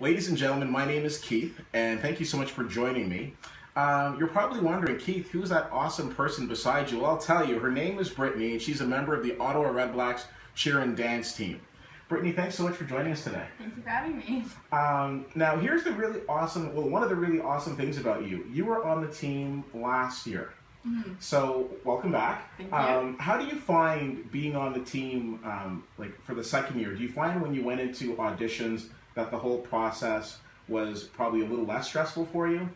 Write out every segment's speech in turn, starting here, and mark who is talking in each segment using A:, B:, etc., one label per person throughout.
A: Ladies and gentlemen, my name is Keith, and thank you so much for joining me. You're probably wondering, Keith, who's that awesome person beside you? Well, I'll tell you, her name is Brittany, and she's a member of the Ottawa REDBLACKS Cheer and Dance team. Brittany, thanks so much for joining us today.
B: Thank you for having me.
A: Now, here's the really awesome, one of the really awesome things about you. You were on the team last year.
B: Mm-hmm.
A: So, welcome back.
B: Thank you.
A: How do you find being on the team, for the second year? Do you find when you went into auditions that the whole process was probably a little less stressful for you?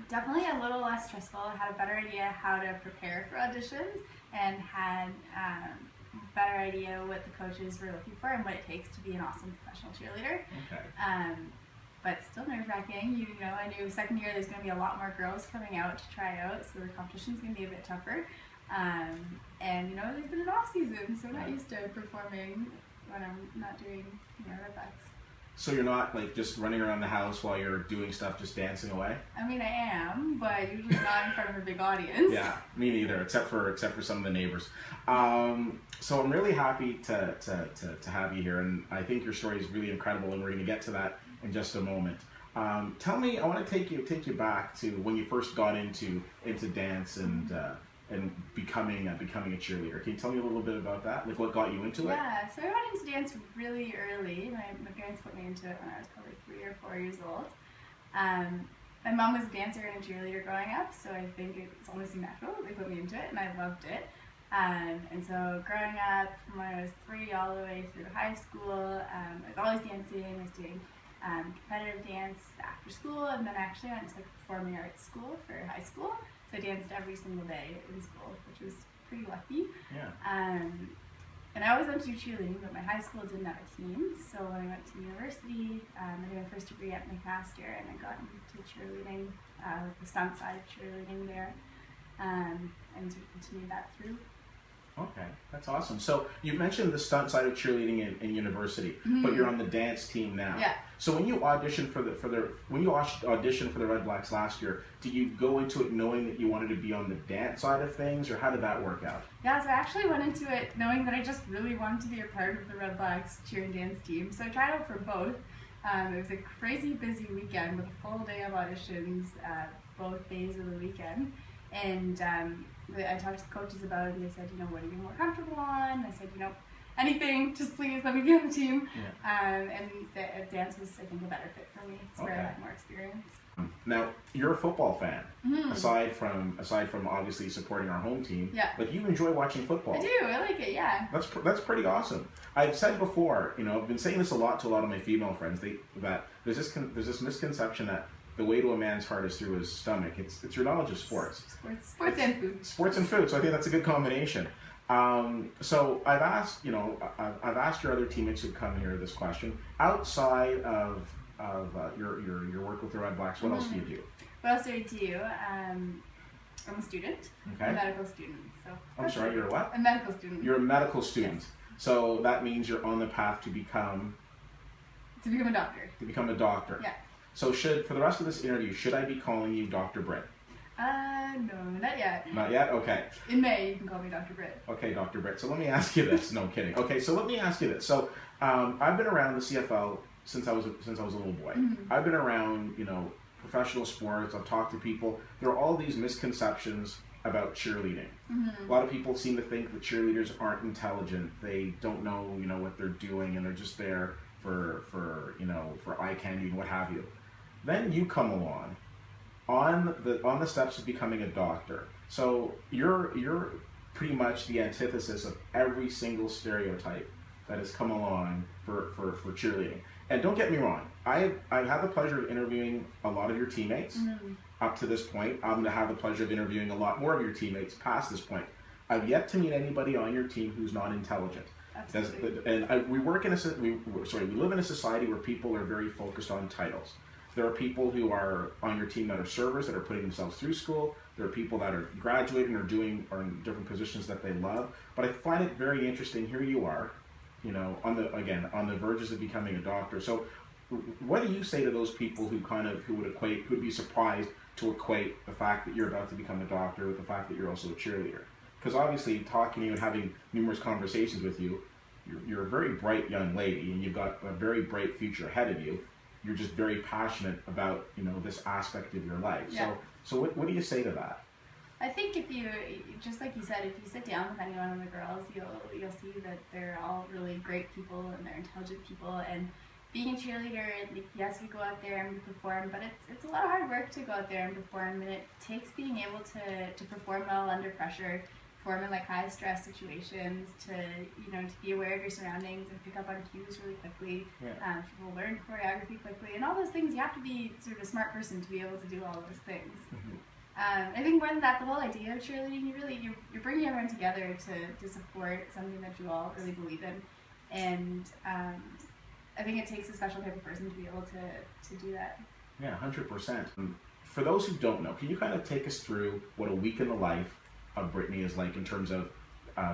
B: Definitely a little less stressful. I had a better idea how to prepare for auditions and had a better idea what the coaches were looking for and what it takes to be an awesome professional cheerleader.
A: Okay.
B: But still nerve-wracking. You know, I knew second year there's going to be a lot more girls coming out to try out, so the competition's going to be a bit tougher. And you know, there's been an off-season, so I'm not used to performing when I'm not doing, REDBLACKS.
A: So you're not like just running around the house while you're doing stuff, just dancing away?
B: I mean, I am, but usually not in front of a big audience.
A: Yeah, me neither, except for some of the neighbors. So I'm really happy to have you here, and I think your story is really incredible, and we're going to get to that in just a moment. Tell me, I want to take you back to when you first got into dance and becoming a cheerleader. Can you tell me a little bit about that? Like what got you into it?
B: Yeah, so I got into dance really early. My parents put me into it when I was probably 3 or 4 years old. My mom was a dancer and a cheerleader growing up, so I think it's almost natural. They put me into it, and I loved it. And so growing up, from when I was 3 all the way through high school, I was always dancing. I was doing competitive dance after school, and then actually I went to performing arts school for high school. So I danced every single day in school, which was pretty lucky.
A: Yeah.
B: And I always went to do cheerleading, but my high school didn't have a team. So when I went to university, I did my first degree at McMaster, and I got into cheerleading, the stunt side of cheerleading there, and sort of continued that through.
A: Okay, that's awesome. So you mentioned the stunt side of cheerleading in university,
B: Mm-hmm.
A: but you're on the dance team now.
B: Yeah.
A: So when you auditioned for the REDBLACKS last year, did you go into it knowing that you wanted to be on the dance side of things, or how did that work out?
B: Yeah, so I actually went into it knowing that I just really wanted to be a part of the REDBLACKS Cheer and Dance team. So I tried out for both. It was a crazy busy weekend with a full day of auditions both days of the weekend. And I talked to the coaches about it, and they said, what are you more comfortable on? I said, anything, just please let me be on the team. Yeah. And the dance was, I think, a better fit for me. It's where I had more experience.
A: Now, you're a football fan.
B: Mm-hmm.
A: Aside from obviously supporting our home team,
B: yeah.
A: Like you enjoy watching football.
B: I do. I like it. Yeah.
A: That's pretty awesome. I've said before, I've been saying this a lot to a lot of my female friends. That there's this misconception that the way to a man's heart is through his stomach. It's your knowledge of sports.
B: Sports and food.
A: Sports and food. So I think that's a good combination. So I've asked I've asked your other teammates who come here this question. Outside of your work with the REDBLACKS, what else do you do?
B: What else do I do? I'm a student.
A: Okay.
B: A medical student. So.
A: I'm sorry, you're a what?
B: A medical student.
A: You're a medical student.
B: Yes.
A: So that means you're on the path to become
B: a doctor.
A: To become a doctor.
B: Yeah.
A: So for the rest of this interview, should I be calling you Dr. Britt?
B: No, not yet.
A: Not yet? Okay.
B: In May, you can call me Dr. Britt.
A: Okay, Dr. Britt. So let me ask you this. No, I'm kidding. Okay, so let me ask you this. So I've been around the CFL since I was a little boy.
B: Mm-hmm.
A: I've been around, professional sports. I've talked to people. There are all these misconceptions about cheerleading.
B: Mm-hmm.
A: A lot of people seem to think that cheerleaders aren't intelligent. They don't know, what they're doing, and they're just there for eye candy and what have you. Then you come along on the steps of becoming a doctor. So you're pretty much the antithesis of every single stereotype that has come along for cheerleading. And don't get me wrong, I've had the pleasure of interviewing a lot of your teammates up to this point. I'm going to have the pleasure of interviewing a lot more of your teammates past this point. I've yet to meet anybody on your team who's not intelligent.
B: Absolutely.
A: We live in a society where people are very focused on titles. There are people who are on your team that are servers that are putting themselves through school. There are people that are graduating or in different positions that they love. But I find it very interesting. Here you are, on the verges of becoming a doctor. So, what do you say to those people who would be surprised to equate the fact that you're about to become a doctor with the fact that you're also a cheerleader? Because obviously, talking to you and having numerous conversations with you, you're a very bright young lady, and you've got a very bright future ahead of you. you're just very passionate about, you know, this aspect of your life.
B: Yeah.
A: So what do you say to that?
B: I think if you, just like you said, if you sit down with any one of the girls, you'll see that they're all really great people and they're intelligent people. And being a cheerleader, yes, we go out there and we perform, but it's a lot of hard work to go out there and perform, and it takes being able to perform well under pressure, perform in like high stress situations, to be aware of your surroundings and pick up on cues really quickly.
A: Yeah.
B: People learn choreography quickly, and all those things. You have to be sort of a smart person to be able to do all those things.
A: Mm-hmm.
B: I think more than that, the whole idea of cheerleading, you're bringing everyone together to support something that you all really believe in, and I think it takes a special type of person to be able to do that.
A: Yeah, 100%. For those who don't know, can you kind of take us through what a week in the life of Brittany is like in terms of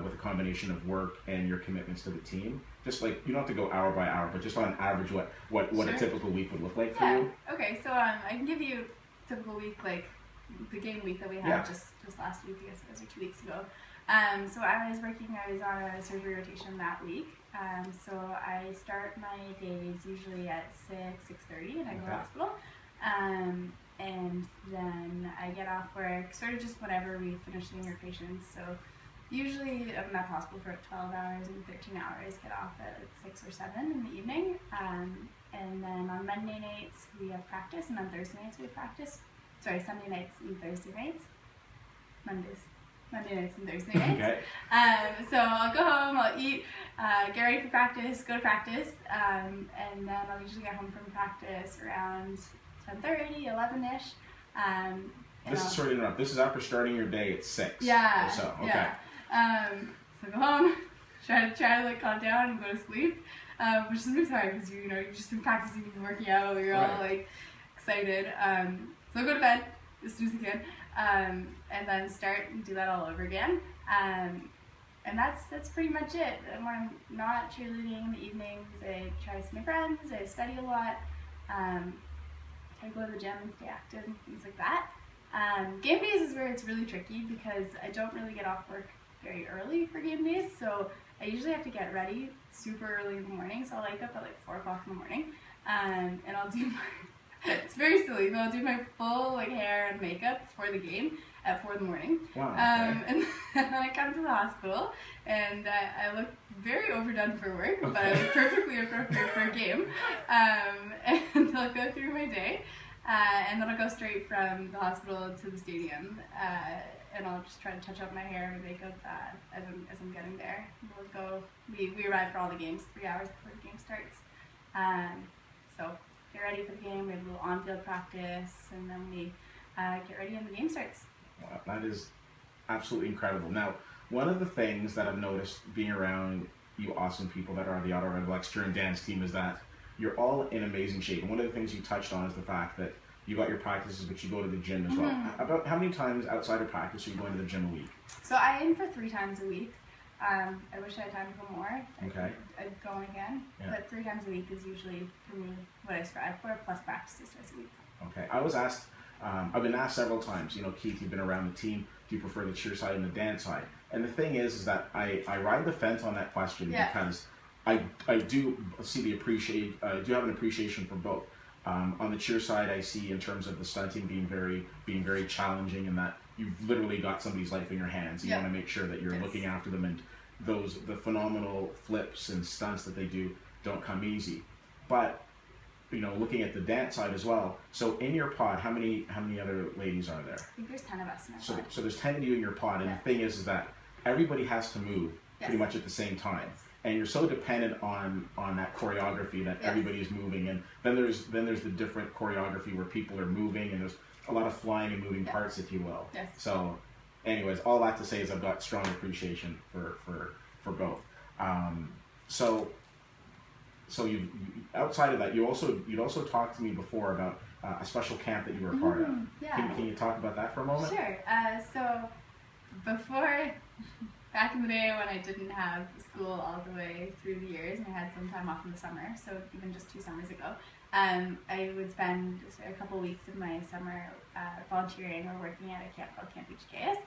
A: with a combination of work and your commitments to the team? Just like, you don't have to go hour by hour, but just on average, what
B: Sure.
A: a typical week would look like for
B: Yeah.
A: you?
B: Okay, so I can give you a typical week, like the game week that we had
A: Yeah.
B: just last week, I guess it was, or 2 weeks ago. So I was on a surgery rotation that week. So I start my days usually at 6:30, and I go to the hospital. And then I get off work sort of just whenever we finish seeing your patients. So usually I'm at the hospital for 12 hours and 13 hours, get off at 6 or 7 in the evening. And then on Monday nights we have practice, and on Thursday nights we have practice. Sorry, Sunday nights and Thursday nights. Monday nights and Thursday nights.
A: Okay.
B: So I'll go home, I'll eat, get ready for practice, go to practice, and then I'll usually get home from practice around 10:30, 11-ish.
A: This is, sorry to interrupt, this is after starting your day at 6.
B: Yeah.
A: Or so. Okay.
B: Yeah. So I go home, try to like calm down and go to sleep, which is sometimes hard because you've just been practicing, you've been working out, you're all like excited. So I go to bed as soon as I can, and then start and do that all over again. And that's pretty much it. And when I'm not cheerleading in the evenings, I try to see my friends, I study a lot, I go to the gym and stay active and things like that. Game days is where it's really tricky because I don't really get off work very early for game days, so I usually have to get ready super early in the morning. So I'll wake up at like 4 o'clock in the morning, and I'll do my it's very silly, but I'll do my full like hair and makeup for the game at 4 in the morning.
A: Wow, okay.
B: And then I come to the hospital, and I look very overdone for work, but I look perfectly appropriate for a game. And I'll go through my day, and then I'll go straight from the hospital to the stadium, and I'll just try to touch up my hair and makeup as I'm getting there. We arrive for all the games 3 hours before the game starts. So get ready for the game, we have a little on-field practice, and then we get ready and the game starts.
A: Wow, that is absolutely incredible. Now, one of the things that I've noticed being around you awesome people that are the Ottawa REDBLACKS Cheer and dance team is that you're all in amazing shape. And one of the things you touched on is the fact that you got your practices, but you go to the gym as well. About how many times outside of practice are you going to the gym a week?
B: So I aim for 3 times a week. I wish I had time to go more.
A: Okay.
B: I'd go again. Yeah. But 3 times a week is usually, for me, what I strive for, plus practices twice a week.
A: Okay. I was asked, I've been asked several times, Keith, you've been around the team, do you prefer the cheer side and the dance side? And the thing is that I ride the fence on that question because I do see I do have an appreciation for both. On the cheer side, I see in terms of the stunting being very challenging, and that you've literally got somebody's life in your hands. You want to make sure that you're looking after them, and the phenomenal flips and stunts that they do don't come easy. But looking at the dance side as well. So in your pod, how many other ladies are there?
B: I think there's 10 of us in our pod.
A: So there's 10 of you in your pod, and the thing is that everybody has to move pretty much at the same time. And you're so dependent on that choreography that everybody is moving, and then there's the different choreography where people are moving, and there's a lot of flying and moving parts, if you will. Yes. So, anyways, all that to say is I've got strong appreciation for both. So you outside of that, you'd also talked to me before about a special camp that you were a part of. Yeah. Can you talk about that for a moment?
B: Sure. So before. Back in the day when I didn't have school all the way through the years and I had some time off in the summer, so even just 2 summers ago, I would spend a couple weeks of my summer volunteering or working at a camp called Camp Uchagayas.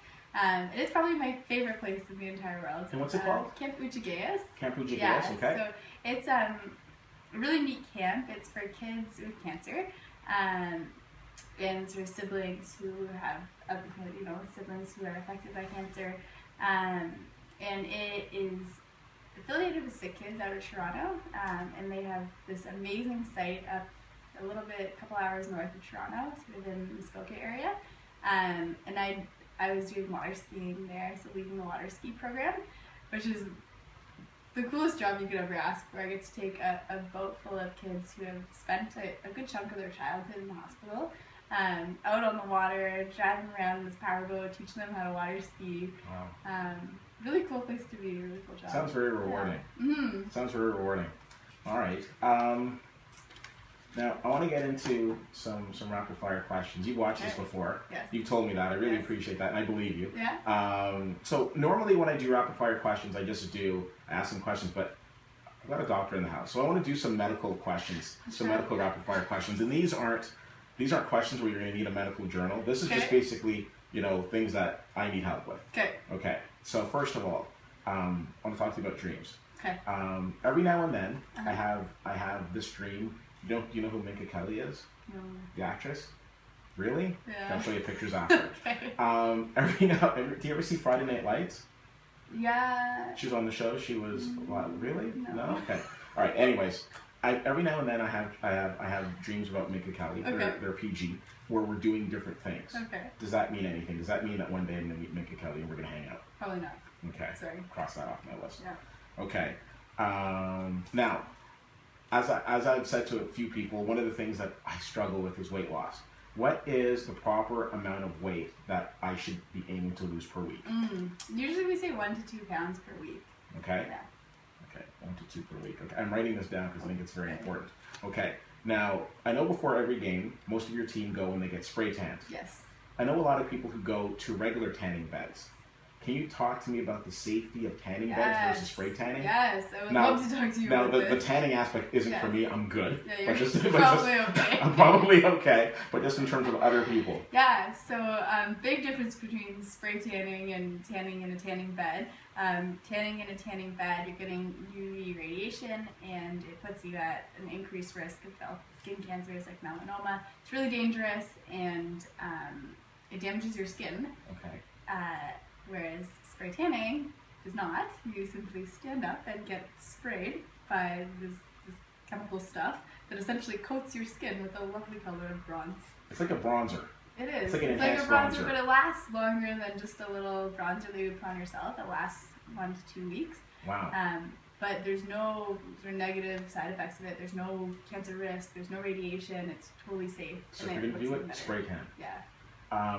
B: It's probably my favorite place in the entire world.
A: And what's it called?
B: Camp Uchagayas.
A: Camp Uchagayas, okay.
B: So it's a really neat camp. It's for kids with cancer, and sort of siblings who have, siblings who are affected by cancer. And it is affiliated with Sick Kids out of Toronto, and they have this amazing site up a couple hours north of Toronto, sort of in the Muskoka area. And I was doing water skiing there, so leading the water ski program, which is the coolest job you could ever ask for. I get to take a boat full of kids who have spent a good chunk of their childhood in the hospital, out on the water, driving around in this powerboat, teaching them how to water ski.
A: Wow.
B: Really cool place to be, really cool job.
A: Sounds very rewarding.
B: Yeah. Mm-hmm.
A: Sounds very rewarding. All right. Now, I want to get into some rapid fire questions. You've watched this before.
B: Yes.
A: You told me that. I really appreciate that, and I believe you.
B: Yeah.
A: So normally when I do rapid fire questions, I ask some questions, but I've got a doctor in the house, so I want to do some medical questions, some medical rapid fire questions. And these aren't questions where you're going to need a medical journal. This is just basically, things that I need help with.
B: Okay.
A: Okay. So first of all, I want to talk to you about dreams.
B: Okay.
A: Every now and then, I have this dream. Do you know who Minka Kelly is?
B: No.
A: The actress? Really?
B: Yeah.
A: I'll show you pictures after.
B: Okay.
A: Do you ever see Friday Night Lights?
B: Yeah.
A: She was on the show. She was what? Really?
B: No.
A: Okay. All right. Anyways, every now and then I have dreams about Minka Kelly.
B: Okay.
A: They're PG, where we're doing different things.
B: Okay.
A: Does that mean anything? Does that mean that one day I'm gonna meet Minka Kelly and we're gonna hang out?
B: Probably not.
A: Okay.
B: Sorry.
A: Cross that off my list.
B: Yeah.
A: Okay. Now, as I've said to a few people, one of the things that I struggle with is weight loss. What is the proper amount of weight that I should be aiming to lose per week?
B: Usually we say 1 to 2 pounds per week.
A: Okay.
B: Yeah.
A: Okay, 1 to 2 per week. Okay, I'm writing this down because I think it's very important. Okay. Now, I know before every game, most of your team go and they get spray tanned.
B: Yes.
A: I know a lot of people who go to regular tanning beds. Can you talk to me about the safety of tanning beds versus spray tanning?
B: Yes, I would love to talk to you about this.
A: Now, the tanning aspect isn't for me. I'm good.
B: Yeah, you're probably okay.
A: I'm probably okay, but just in terms of other people.
B: Yeah, so big difference between spray tanning and tanning in a tanning bed. Tanning in a tanning bed, you're getting UV radiation, and it puts you at an increased risk of skin cancers like melanoma. It's really dangerous, and it damages your skin.
A: Okay.
B: Whereas spray tanning does not. You simply stand up and get sprayed by this chemical stuff that essentially coats your skin with a lovely color of bronze.
A: It's like a bronzer.
B: It is.
A: It's like an
B: a
A: enhanced
B: bronzer, but it lasts longer than just a little bronzer that you would put on yourself. It lasts 1 to 2 weeks.
A: Wow.
B: But there's no sort of negative side effects of it. There's no cancer risk. There's no radiation. It's totally safe.
A: So if you're going to do it, spray tan.
B: Yeah.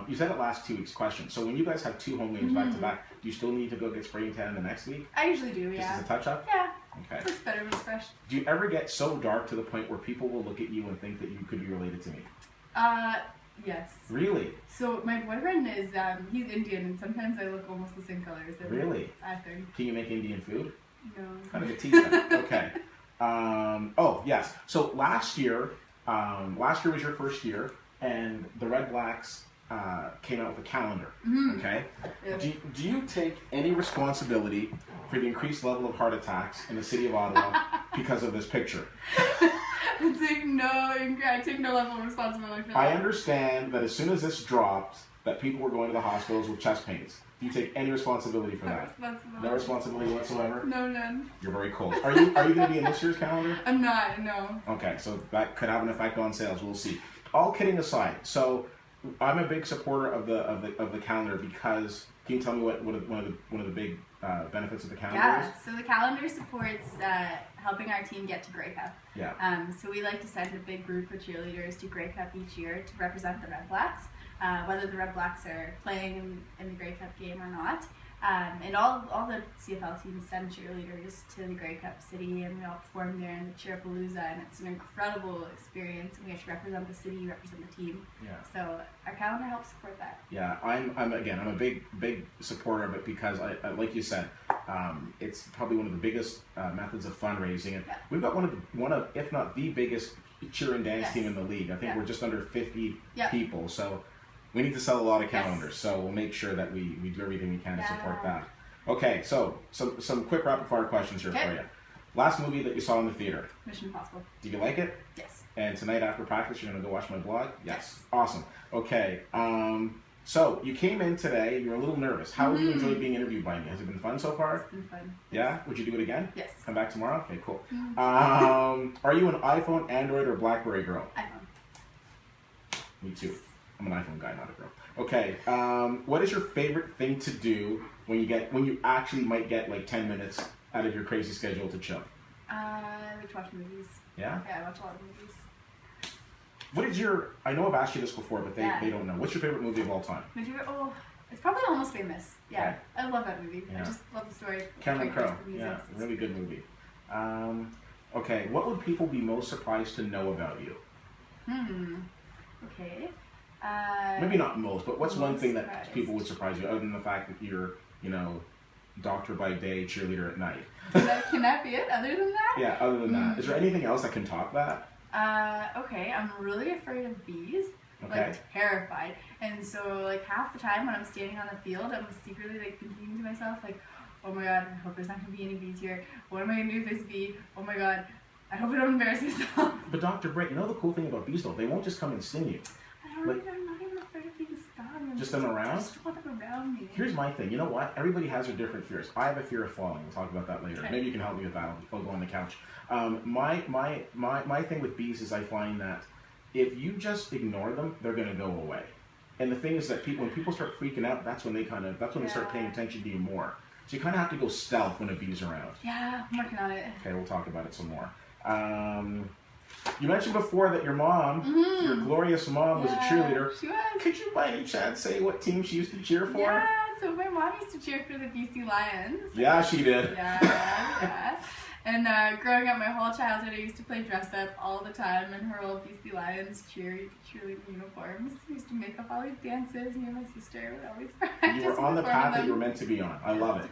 A: You said it last 2 weeks. Question. So when you guys have 2 home games back to back, do you still need to go get spray tan the next week?
B: I usually do, yeah.
A: Just as a touch-up?
B: Yeah.
A: Okay.
B: Looks better when it's fresh.
A: Do you ever get so dark to the point where people will look at you and think that you could be related to me?
B: Yes.
A: Really?
B: So my boyfriend is, he's Indian, and sometimes I look almost the same color as him.
A: Really?
B: I think.
A: Can you make Indian food?
B: No.
A: Kind of a teaser. Okay. Oh, yes. So last year was your first year, and the Red Blacks came out with a calendar. Okay.
B: Yes.
A: Do you take any responsibility for the increased level of heart attacks in the city of Ottawa because of this picture?
B: I take no level of responsibility for that.
A: I understand that as soon as this dropped, that people were going to the hospitals with chest pains. Do you take any responsibility for that? No responsibility whatsoever?
B: No, none.
A: You're very cold. Are you going to be in this year's calendar?
B: I'm not, no.
A: Okay, so that could have an effect on sales. We'll see. All kidding aside, so I'm a big supporter of the calendar because can you tell me what one of the big benefits of the calendar is?
B: Yeah, so the calendar supports helping our team get to Grey Cup.
A: Yeah.
B: So we like to send a big group of cheerleaders to Grey Cup each year to represent the Red Blacks, whether the Red Blacks are playing in the Grey Cup game or not. And all the CFL teams send cheerleaders to the Grey Cup city, and we all perform there in the Cheerapalooza, and it's an incredible experience. And we get to represent the city, represent the team.
A: Yeah.
B: So our calendar helps support that.
A: Yeah, I'm a big supporter of it because I like you said, it's probably one of the biggest methods of fundraising, and we've got one of if not the biggest cheer and dance team in the league. I think we're just under 50 people, so. We need to sell a lot of calendars, so we'll make sure that we do everything we can to support that. Okay, so some quick rapid fire questions here for you. Last movie that you saw in the theater?
B: Mission Impossible.
A: Did you like it?
B: Yes.
A: And tonight after practice, you're going to go watch my blog? Yes. Awesome. Okay. So you came in today. You're a little nervous. How have you enjoyed being interviewed by me? Has it been fun so far?
B: It's been fun.
A: Yeah? Would you do it again?
B: Yes.
A: Come back tomorrow? Okay, cool. Are you an iPhone, Android, or BlackBerry girl?
B: iPhone.
A: Me too. I'm an iPhone guy, not a girl. Okay. What is your favorite thing to do when you actually might get like 10 minutes out of your crazy schedule to chill?
B: I like to watch movies.
A: Yeah?
B: Yeah, I watch a lot of movies.
A: What is I know I've asked you this before, but they don't know. What's your favorite movie of all time?
B: My favorite, it's probably Almost Famous. Yeah,
A: okay.
B: I love that movie.
A: Yeah.
B: I just love the story.
A: Cameron Crowe. Yeah, really good movie. Okay, what would people be most surprised to know about you?
B: Okay.
A: Maybe not most, but what's one thing that people would surprise you, other than the fact that you're, doctor by day, cheerleader at night?
B: Can that be it? Other than that?
A: Yeah, other than that. Is there anything else that can top that?
B: Okay, I'm really afraid of bees.
A: Okay.
B: Like, terrified. And so, like, half the time when I'm standing on the field, I'm secretly, like, thinking to myself, like, oh my god, I hope there's not going to be any bees here. What am I going to do if there's a bee? Oh my god, I hope I don't embarrass myself.
A: But Dr. Britt, you know the cool thing about bees, though? They won't just come and sting you.
B: I'm not even afraid of being stung.
A: Just them around?
B: I just want them around me.
A: Here's my thing. You know what? Everybody has their different fears. I have a fear of falling. We'll talk about that later.
B: Okay.
A: Maybe you can help me with that. I'll go on the couch. My thing with bees is I find that if you just ignore them, they're going to go away. And the thing is that when people start freaking out, that's when they start paying attention to you more. So you kind of have to go stealth when a bee's around.
B: Yeah, I'm working on it.
A: Okay, we'll talk about it some more. You mentioned before that your mom, your glorious mom, was a cheerleader.
B: She was.
A: Could you by any chance say what team she used to cheer for?
B: Yeah, so my mom used to cheer for the BC Lions.
A: Yeah, she did.
B: Yeah. And growing up my whole childhood, I used to play dress up all the time in her old BC Lions cheerleading uniforms. We used to make up all these dances. Me and my sister would always practice.
A: You were on the path that you were meant to be on. I love it.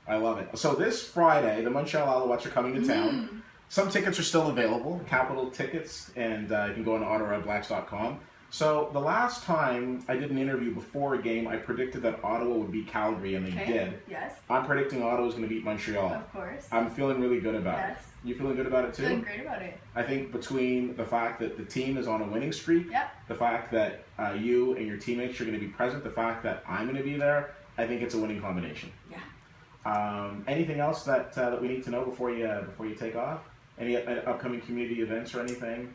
A: I love it. So this Friday, the Montreal Alouettes are coming to town. Some tickets are still available, Capital Tickets, and you can go on AutoRedBlacks.com. So the last time I did an interview before a game, I predicted that Ottawa would beat Calgary, and they did.
B: Yes.
A: I'm predicting Ottawa's going to beat Montreal.
B: Of course.
A: I'm feeling really good about it. You feeling good about it too?
B: Feeling great about it.
A: I think between the fact that the team is on a winning streak, the fact that you and your teammates are going to be present, the fact that I'm going to be there, I think it's a winning combination.
B: Yeah.
A: Anything else that we need to know before you take off? Any upcoming community events or anything?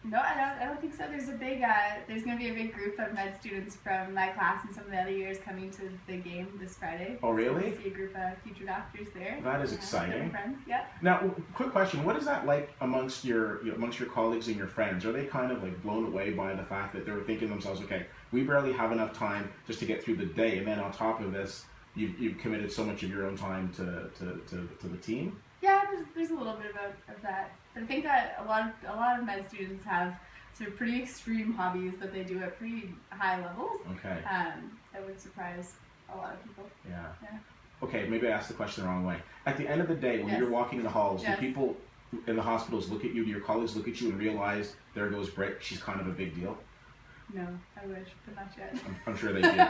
B: No, I don't think so. There's going to be a big group of med students from my class and some of the other years coming to the game this Friday.
A: Oh, really?
B: So we'll see a group of future doctors there.
A: That is exciting.
B: Friends, yeah.
A: Now, quick question: what is that like amongst your colleagues and your friends? Are they kind of like blown away by the fact that they're thinking to themselves, okay, we barely have enough time just to get through the day, and then on top of this, you've committed so much of your own time to the team?
B: Yeah, there's a little bit of that. But I think that a lot of med students have sort of pretty extreme hobbies that they do at pretty high levels.
A: Okay.
B: That would surprise a lot of people.
A: Yeah. Okay, maybe I asked the question the wrong way. At the end of the day, when you're walking in the halls, do people in the hospitals look at you, do your colleagues look at you and realize, there goes Britt, she's kind of a big deal?
B: No, I wish, but not yet.
A: I'm sure they do.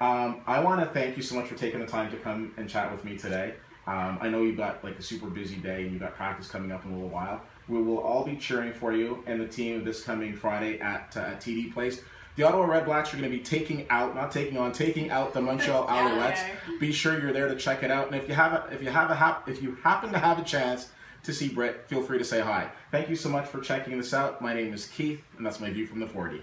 A: I want to thank you so much for taking the time to come and chat with me today. I know you've got like a super busy day and you've got practice coming up in a little while. We will all be cheering for you and the team this coming Friday at TD Place. The Ottawa REDBLACKS are going to be taking out the Montreal Alouettes. Be sure you're there to check it out. And if you happen to have a chance to see Britt, feel free to say hi. Thank you so much for checking this out. My name is Keith, and that's my view from the 40.